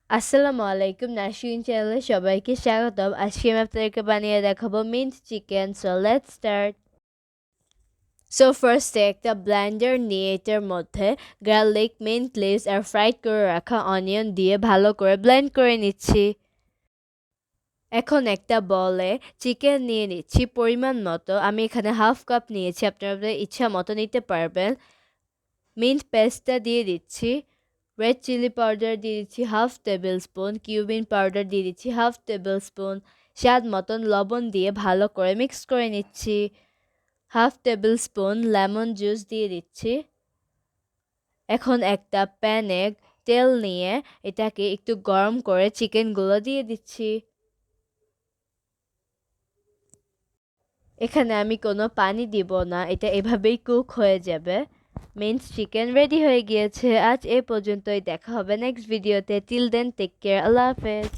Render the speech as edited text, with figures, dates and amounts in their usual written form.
আসসালামু আলাইকুম নাশিন চ্যানেলে সবাইকে স্বাগতম। আজকে আমি আপনাদেরকে বানিয়ে দেখাবো mint chicken. So let's start. So ফার্স্টে একটা ব্লেন্ডার নিয়ে এটার মধ্যে গার্লিক, মিন্ট লিভস আর ফ্রাইড করে রাখা অনিয়ন দিয়ে ভালো করে ব্লেন্ড করে নিচ্ছি। এখন একটা বলে চিকেন নিয়ে নিচ্ছি পরিমাণ মতো। আমি এখানে হাফ কাপ নিয়েছি, আপনারা ইচ্ছা মতো নিতে পারবেন। মিন্ট পেস্টটা দিয়ে দিচ্ছি। রেড চিলি পাউডার দিয়ে দিচ্ছি half table spoon, cumin powder দিয়ে দিচ্ছি হাফ টেবিল স্পুন, স্বাদ মতন লবণ দিয়ে ভালো করে মিক্স করে নিচ্ছি। Half table spoon lemon juice দিয়ে দিচ্ছি। এখন একটা প্যানে তেল নিয়ে এটাকে একটু গরম করে চিকেনগুলো দিয়ে দিচ্ছি। এখানে আমি কোনো পানি দিব না, এটা এভাবেই কুক হয়ে যাবে। মিন্স চিকেন রেডি হয়ে গিয়েছে। আজ এ পর্যন্তই, দেখা হবে নেক্সট ভিডিওতে। টিল দেন টেক কেয়ার, আল্লাহ হাফেজ।